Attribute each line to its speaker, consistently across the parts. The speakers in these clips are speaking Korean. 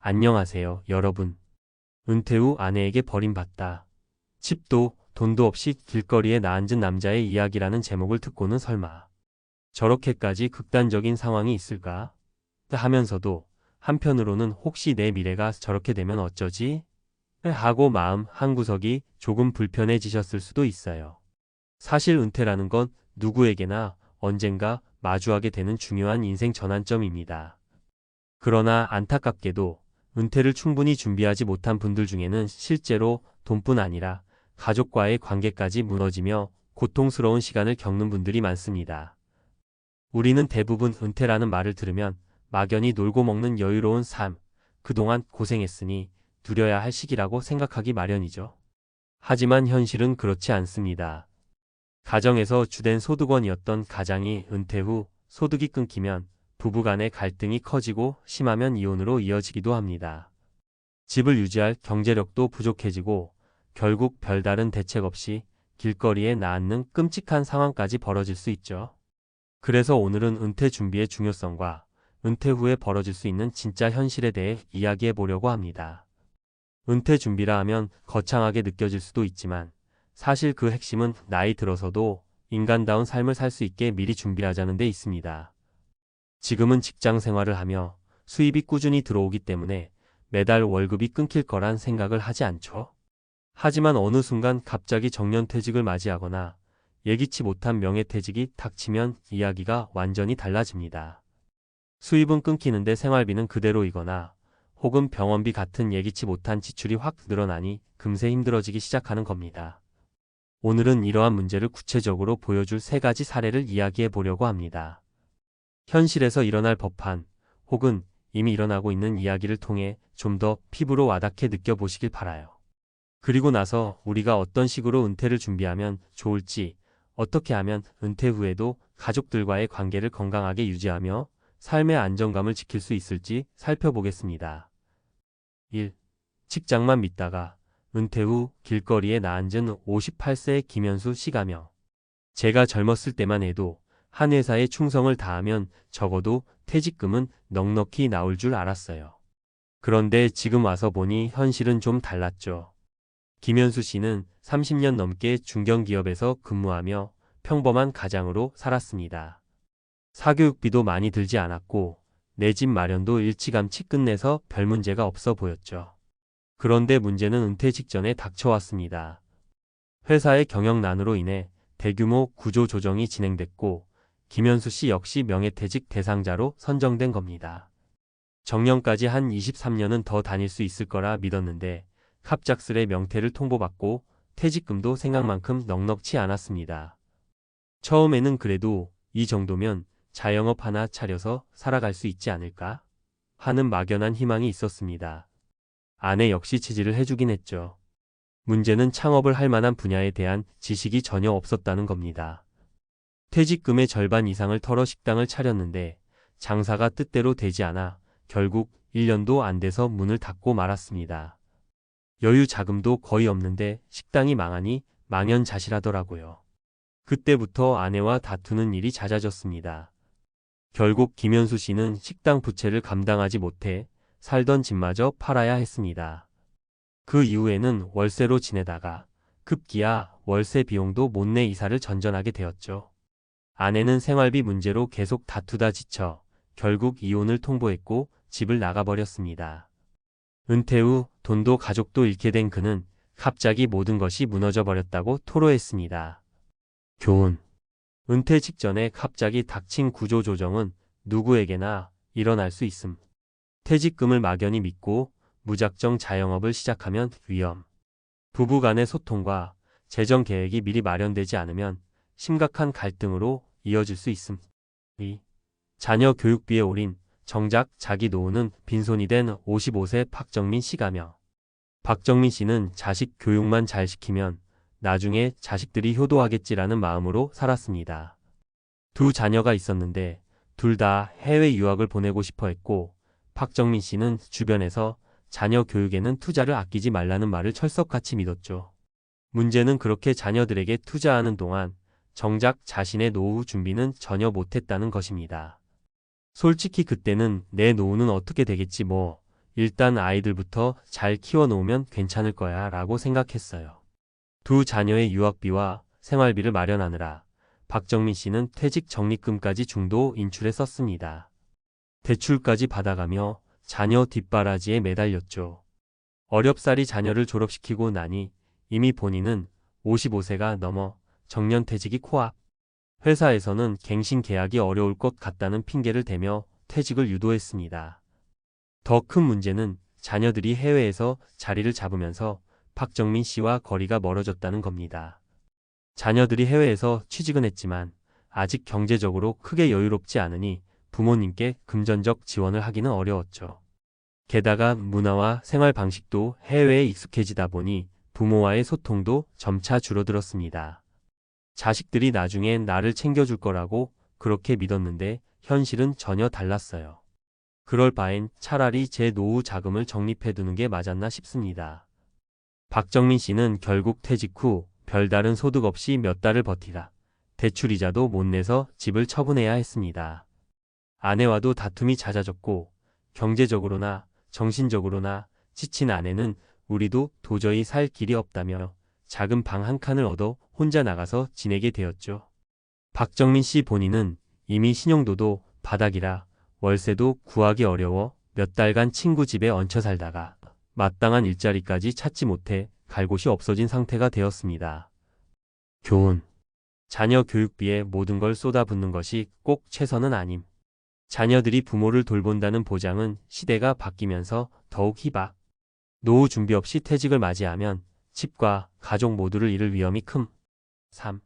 Speaker 1: 안녕하세요, 여러분. 은퇴 후 아내에게 버림받다. 집도 돈도 없이 길거리에 나앉은 남자의 이야기라는 제목을 듣고는 설마 저렇게까지 극단적인 상황이 있을까? 하면서도 한편으로는 혹시 내 미래가 저렇게 되면 어쩌지? 하고 마음 한구석이 조금 불편해지셨을 수도 있어요. 사실 은퇴라는 건 누구에게나 언젠가 마주하게 되는 중요한 인생 전환점입니다. 그러나 안타깝게도 은퇴를 충분히 준비하지 못한 분들 중에는 실제로 돈뿐 아니라 가족과의 관계까지 무너지며 고통스러운 시간을 겪는 분들이 많습니다. 우리는 대부분 은퇴라는 말을 들으면 막연히 놀고 먹는 여유로운 삶, 그동안 고생했으니 누려야 할 시기라고 생각하기 마련이죠. 하지만 현실은 그렇지 않습니다. 가정에서 주된 소득원이었던 가장이 은퇴 후 소득이 끊기면 부부간의 갈등이 커지고 심하면 이혼으로 이어지기도 합니다. 집을 유지할 경제력도 부족해지고 결국 별다른 대책 없이 길거리에 나앉는 끔찍한 상황까지 벌어질 수 있죠. 그래서 오늘은 은퇴 준비의 중요성과 은퇴 후에 벌어질 수 있는 진짜 현실에 대해 이야기해 보려고 합니다. 은퇴 준비라 하면 거창하게 느껴질 수도 있지만 사실 그 핵심은 나이 들어서도 인간다운 삶을 살 수 있게 미리 준비하자는 데 있습니다. 지금은 직장 생활을 하며 수입이 꾸준히 들어오기 때문에 매달 월급이 끊길 거란 생각을 하지 않죠. 하지만 어느 순간 갑자기 정년퇴직을 맞이하거나 예기치 못한 명예퇴직이 닥치면 이야기가 완전히 달라집니다. 수입은 끊기는데 생활비는 그대로이거나 혹은 병원비 같은 예기치 못한 지출이 확 늘어나니 금세 힘들어지기 시작하는 겁니다. 오늘은 이러한 문제를 구체적으로 보여줄 3가지 사례를 이야기해 보려고 합니다. 현실에서 일어날 법한 혹은 이미 일어나고 있는 이야기를 통해 좀 더 피부로 와닿게 느껴보시길 바라요. 그리고 나서 우리가 어떤 식으로 은퇴를 준비하면 좋을지, 어떻게 하면 은퇴 후에도 가족들과의 관계를 건강하게 유지하며 삶의 안정감을 지킬 수 있을지 살펴보겠습니다. 1. 직장만 믿다가 은퇴 후 길거리에 나앉은 58세의 김현수 씨가며 제가 젊었을 때만 해도 한 회사에 충성을 다하면 적어도 퇴직금은 넉넉히 나올 줄 알았어요. 그런데 지금 와서 보니 현실은 좀 달랐죠. 김현수 씨는 30년 넘게 중견기업에서 근무하며 평범한 가장으로 살았습니다. 사교육비도 많이 들지 않았고 내 집 마련도 일찌감치 끝내서 별 문제가 없어 보였죠. 그런데 문제는 은퇴 직전에 닥쳐왔습니다. 회사의 경영난으로 인해 대규모 구조 조정이 진행됐고 김현수 씨 역시 명예퇴직 대상자로 선정된 겁니다. 정년까지 한 23년은 더 다닐 수 있을 거라 믿었는데 갑작스레 명퇴를 통보받고 퇴직금도 생각만큼 넉넉치 않았습니다. 처음에는 그래도 이 정도면 자영업 하나 차려서 살아갈 수 있지 않을까 하는 막연한 희망이 있었습니다. 아내 역시 지지를 해주긴 했죠. 문제는 창업을 할 만한 분야에 대한 지식이 전혀 없었다는 겁니다. 퇴직금의 절반 이상을 털어 식당을 차렸는데 장사가 뜻대로 되지 않아 결국 1년도 안 돼서 문을 닫고 말았습니다. 여유 자금도 거의 없는데 식당이 망하니 망연자실하더라고요. 그때부터 아내와 다투는 일이 잦아졌습니다. 결국 김현수 씨는 식당 부채를 감당하지 못해 살던 집마저 팔아야 했습니다. 그 이후에는 월세로 지내다가 급기야 월세 비용도 못 내 이사를 전전하게 되었죠. 아내는 생활비 문제로 계속 다투다 지쳐 결국 이혼을 통보했고 집을 나가버렸습니다. 은퇴 후 돈도 가족도 잃게 된 그는 갑자기 모든 것이 무너져 버렸다고 토로했습니다. 교훈. 은퇴 직전에 갑자기 닥친 구조조정은 누구에게나 일어날 수 있음. 퇴직금을 막연히 믿고 무작정 자영업을 시작하면 위험. 부부 간의 소통과 재정 계획이 미리 마련되지 않으면 심각한 갈등으로 이어질 수 있음. 2. 자녀 교육비에 올인. 정작 자기 노후는 빈손이 된 55세 박정민 씨가며 박정민 씨는 자식 교육만 잘 시키면 나중에 자식들이 효도하겠지라는 마음으로 살았습니다. 2자녀가 있었는데 둘 다 해외 유학을 보내고 싶어 했고 박정민 씨는 주변에서 자녀 교육에는 투자를 아끼지 말라는 말을 철석같이 믿었죠. 문제는 그렇게 자녀들에게 투자하는 동안 정작 자신의 노후 준비는 전혀 못했다는 것입니다. 솔직히 그때는 내 노후는 어떻게 되겠지 뭐 일단 아이들부터 잘 키워놓으면 괜찮을 거야 라고 생각했어요. 두 자녀의 유학비와 생활비를 마련하느라 박정민 씨는 퇴직 적립금까지 중도 인출에 썼습니다. 대출까지 받아가며 자녀 뒷바라지에 매달렸죠. 어렵사리 자녀를 졸업시키고 나니 이미 본인은 55세가 넘어 정년퇴직이 코앞. 회사에서는 갱신 계약이 어려울 것 같다는 핑계를 대며 퇴직을 유도했습니다. 더 큰 문제는 자녀들이 해외에서 자리를 잡으면서 박정민 씨와 거리가 멀어졌다는 겁니다. 자녀들이 해외에서 취직은 했지만 아직 경제적으로 크게 여유롭지 않으니 부모님께 금전적 지원을 하기는 어려웠죠. 게다가 문화와 생활 방식도 해외에 익숙해지다 보니 부모와의 소통도 점차 줄어들었습니다. 자식들이 나중엔 나를 챙겨줄 거라고 그렇게 믿었는데 현실은 전혀 달랐어요. 그럴 바엔 차라리 제 노후 자금을 적립해두는 게 맞았나 싶습니다. 박정민 씨는 결국 퇴직 후 별다른 소득 없이 몇 달을 버티다 대출이자도 못 내서 집을 처분해야 했습니다. 아내와도 다툼이 잦아졌고 경제적으로나 정신적으로나 지친 아내는 우리도 도저히 살 길이 없다며 작은 방 한 칸을 얻어 혼자 나가서 지내게 되었죠. 박정민 씨 본인은 이미 신용도도 바닥이라 월세도 구하기 어려워 몇 달간 친구 집에 얹혀 살다가 마땅한 일자리까지 찾지 못해 갈 곳이 없어진 상태가 되었습니다. 교훈. 자녀 교육비에 모든 걸 쏟아붓는 것이 꼭 최선은 아님. 자녀들이 부모를 돌본다는 보장은 시대가 바뀌면서 더욱 희박. 노후 준비 없이 퇴직을 맞이하면 집과 가족 모두를 잃을 위험이 큼. 3.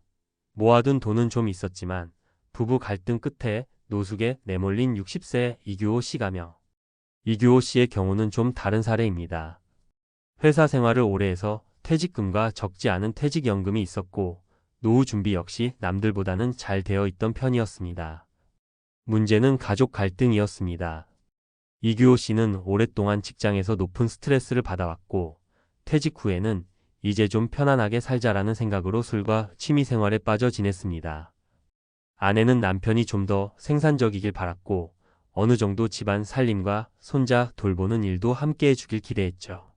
Speaker 1: 모아둔 돈은 좀 있었지만 부부 갈등 끝에 노숙에 내몰린 60세 이규호 씨가며 이규호 씨의 경우는 좀 다른 사례입니다. 회사 생활을 오래 해서 퇴직금과 적지 않은 퇴직연금이 있었고 노후 준비 역시 남들보다는 잘 되어 있던 편이었습니다. 문제는 가족 갈등이었습니다. 이규호 씨는 오랫동안 직장에서 높은 스트레스를 받아왔고 퇴직 후에는 이제 좀 편안하게 살자라는 생각으로 술과 취미생활에 빠져 지냈습니다. 아내는 남편이 좀 더 생산적이길 바랐고 어느 정도 집안 살림과 손자 돌보는 일도 함께 해주길 기대했죠.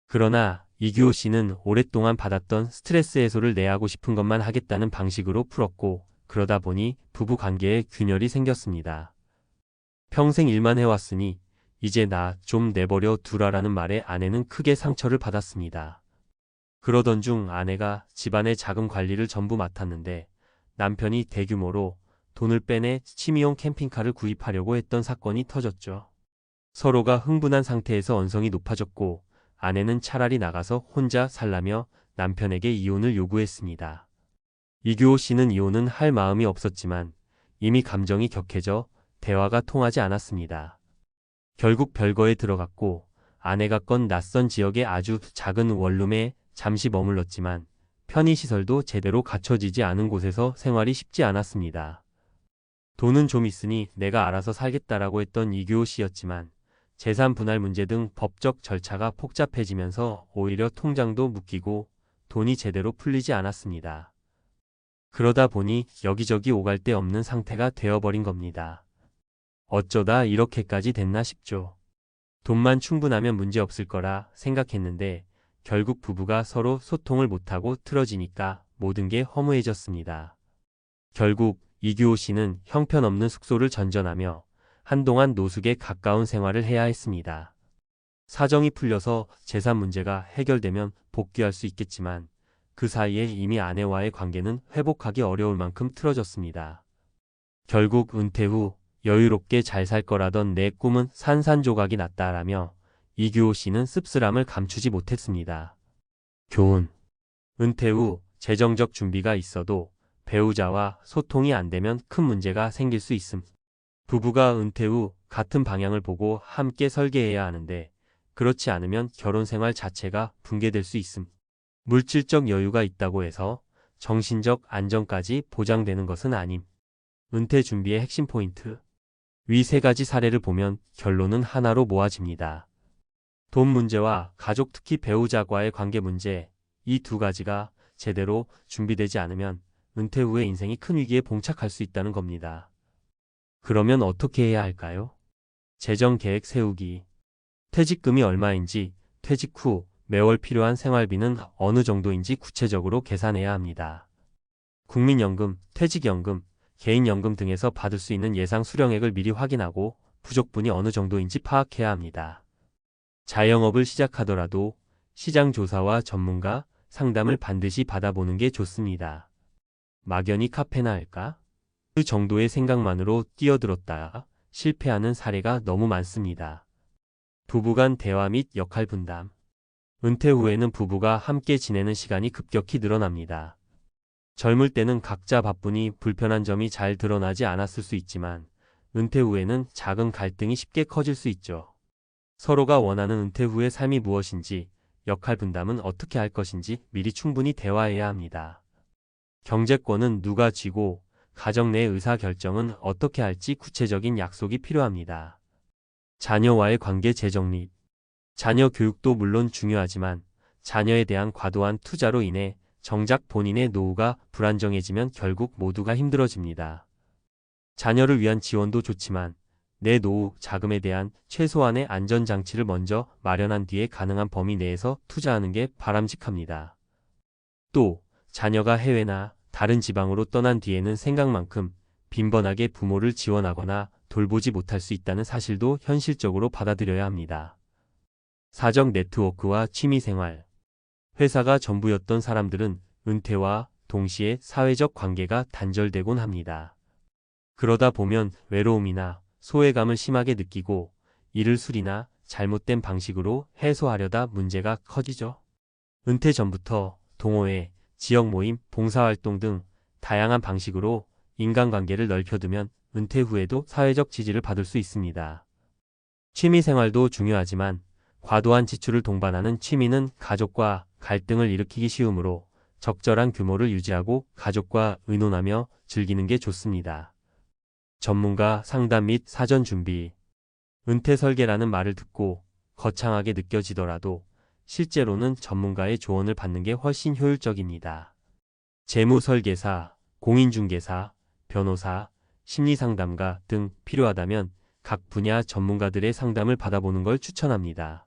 Speaker 1: 그러나 이규호 씨는 오랫동안 받았던 스트레스 해소를 내하고 싶은 것만 하겠다는 방식으로 풀었고 그러다 보니 부부 관계에 균열이 생겼습니다. 평생 일만 해왔으니 이제 나 좀 내버려 두라라는 말에 아내는 크게 상처를 받았습니다. 그러던 중 아내가 집안의 자금 관리를 전부 맡았는데 남편이 대규모로 돈을 빼내 취미용 캠핑카를 구입하려고 했던 사건이 터졌죠. 서로가 흥분한 상태에서 언성이 높아졌고 아내는 차라리 나가서 혼자 살라며 남편에게 이혼을 요구했습니다. 이규호 씨는 이혼은 할 마음이 없었지만 이미 감정이 격해져 대화가 통하지 않았습니다. 결국 별거에 들어갔고 아내가 건 낯선 지역의 아주 작은 원룸에 잠시 머물렀지만 편의시설도 제대로 갖춰지지 않은 곳에서 생활이 쉽지 않았습니다. 돈은 좀 있으니 내가 알아서 살겠다라고 했던 이규호 씨였지만 재산 분할 문제 등 법적 절차가 복잡해지면서 오히려 통장도 묶이고 돈이 제대로 풀리지 않았습니다. 그러다 보니 여기저기 오갈 데 없는 상태가 되어버린 겁니다. 어쩌다 이렇게까지 됐나 싶죠. 돈만 충분하면 문제 없을 거라 생각했는데 결국 부부가 서로 소통을 못하고 틀어지니까 모든 게 허무해졌습니다. 결국 이규호 씨는 형편없는 숙소를 전전하며 한동안 노숙에 가까운 생활을 해야 했습니다. 사정이 풀려서 재산 문제가 해결되면 복귀할 수 있겠지만 그 사이에 이미 아내와의 관계는 회복하기 어려울 만큼 틀어졌습니다. 결국 은퇴 후 여유롭게 잘 살 거라던 내 꿈은 산산조각이 났다라며 이규호 씨는 씁쓸함을 감추지 못했습니다. 교훈. 은퇴 후 재정적 준비가 있어도 배우자와 소통이 안 되면 큰 문제가 생길 수 있음. 부부가 은퇴 후 같은 방향을 보고 함께 설계해야 하는데 그렇지 않으면 결혼 생활 자체가 붕괴될 수 있음. 물질적 여유가 있다고 해서 정신적 안정까지 보장되는 것은 아님. 은퇴 준비의 핵심 포인트. 위 세 가지 사례를 보면 결론은 하나로 모아집니다. 돈 문제와 가족 특히 배우자와의 관계 문제, 이 두 가지가 제대로 준비되지 않으면 은퇴 후에 인생이 큰 위기에 봉착할 수 있다는 겁니다. 그러면 어떻게 해야 할까요? 재정 계획 세우기. 퇴직금이 얼마인지, 퇴직 후 매월 필요한 생활비는 어느 정도인지 구체적으로 계산해야 합니다. 국민연금, 퇴직연금, 개인연금 등에서 받을 수 있는 예상 수령액을 미리 확인하고 부족분이 어느 정도인지 파악해야 합니다. 자영업을 시작하더라도 시장 조사와 전문가 상담을 반드시 받아보는 게 좋습니다. 막연히 카페나 할까? 그 정도의 생각만으로 뛰어들었다가 실패하는 사례가 너무 많습니다. 부부간 대화 및 역할 분담. 은퇴 후에는 부부가 함께 지내는 시간이 급격히 늘어납니다. 젊을 때는 각자 바쁘니 불편한 점이 잘 드러나지 않았을 수 있지만 은퇴 후에는 작은 갈등이 쉽게 커질 수 있죠. 서로가 원하는 은퇴 후의 삶이 무엇인지, 역할 분담은 어떻게 할 것인지 미리 충분히 대화해야 합니다. 경제권은 누가 쥐고 가정 내 의사결정은 어떻게 할지 구체적인 약속이 필요합니다. 자녀와의 관계 재정립. 자녀 교육도 물론 중요하지만 자녀에 대한 과도한 투자로 인해 정작 본인의 노후가 불안정해지면 결국 모두가 힘들어집니다. 자녀를 위한 지원도 좋지만 내 노후 자금에 대한 최소한의 안전장치를 먼저 마련한 뒤에 가능한 범위 내에서 투자하는 게 바람직합니다. 또 자녀가 해외나 다른 지방으로 떠난 뒤에는 생각만큼 빈번하게 부모를 지원하거나 돌보지 못할 수 있다는 사실도 현실적으로 받아들여야 합니다. 사적 네트워크와 취미생활. 회사가 전부였던 사람들은 은퇴와 동시에 사회적 관계가 단절되곤 합니다. 그러다 보면 외로움이나 소외감을 심하게 느끼고 이를 술이나 잘못된 방식으로 해소하려다 문제가 커지죠. 은퇴 전부터 동호회, 지역 모임, 봉사활동 등 다양한 방식으로 인간관계를 넓혀두면 은퇴 후에도 사회적 지지를 받을 수 있습니다. 취미생활도 중요하지만 과도한 지출을 동반하는 취미는 가족과 갈등을 일으키기 쉬우므로 적절한 규모를 유지하고 가족과 의논하며 즐기는 게 좋습니다. 전문가 상담 및 사전 준비. 은퇴 설계라는 말을 듣고 거창하게 느껴지더라도 실제로는 전문가의 조언을 받는 게 훨씬 효율적입니다. 재무설계사, 공인중개사, 변호사, 심리상담가 등 필요하다면 각 분야 전문가들의 상담을 받아보는 걸 추천합니다.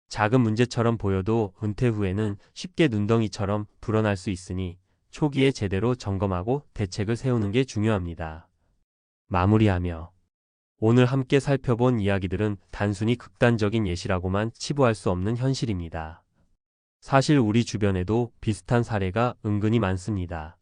Speaker 1: 작은 문제처럼 보여도 은퇴 후에는 쉽게 눈덩이처럼 불어날 수 있으니 초기에 제대로 점검하고 대책을 세우는 게 중요합니다. 마무리하며 오늘 함께 살펴본 이야기들은 단순히 극단적인 예시라고만 치부할 수 없는 현실입니다. 사실 우리 주변에도 비슷한 사례가 은근히 많습니다.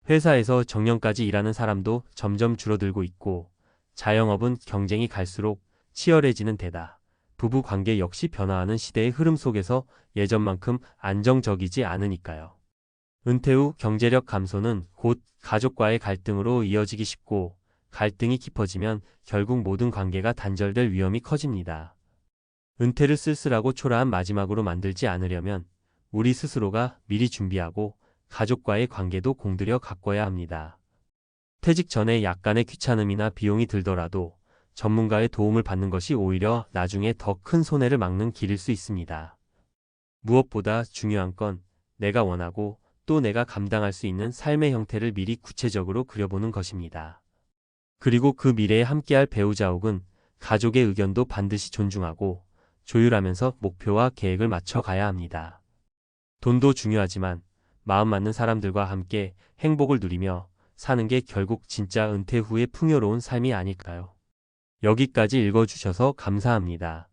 Speaker 1: 회사에서 정년까지 일하는 사람도 점점 줄어들고 있고 자영업은 경쟁이 갈수록 치열해지는 데다 부부 관계 역시 변화하는 시대의 흐름 속에서 예전만큼 안정적이지 않으니까요. 은퇴 후 경제력 감소는 곧 가족과의 갈등으로 이어지기 쉽고 갈등이 깊어지면 결국 모든 관계가 단절될 위험이 커집니다. 은퇴를 쓸쓸하고 초라한 마지막으로 만들지 않으려면 우리 스스로가 미리 준비하고 가족과의 관계도 공들여 가꿔야 합니다. 퇴직 전에 약간의 귀찮음이나 비용이 들더라도 전문가의 도움을 받는 것이 오히려 나중에 더 큰 손해를 막는 길일 수 있습니다. 무엇보다 중요한 건 내가 원하고 또 내가 감당할 수 있는 삶의 형태를 미리 구체적으로 그려보는 것입니다. 그리고 그 미래에 함께할 배우자 혹은 가족의 의견도 반드시 존중하고 조율하면서 목표와 계획을 맞춰 가야 합니다. 돈도 중요하지만 마음 맞는 사람들과 함께 행복을 누리며 사는 게 결국 진짜 은퇴 후의 풍요로운 삶이 아닐까요? 여기까지 읽어주셔서 감사합니다.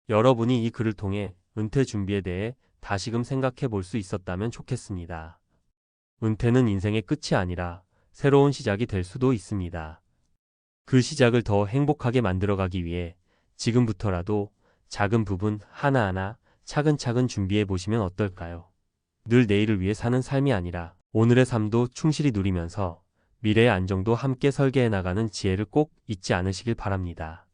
Speaker 1: 여러분이 이 글을 통해 은퇴 준비에 대해 다시금 생각해 볼 수 있었다면 좋겠습니다. 은퇴는 인생의 끝이 아니라 새로운 시작이 될 수도 있습니다. 그 시작을 더 행복하게 만들어가기 위해 지금부터라도 작은 부분 하나하나 차근차근 준비해 보시면 어떨까요? 늘 내일을 위해 사는 삶이 아니라 오늘의 삶도 충실히 누리면서 미래의 안정도 함께 설계해 나가는 지혜를 꼭 잊지 않으시길 바랍니다.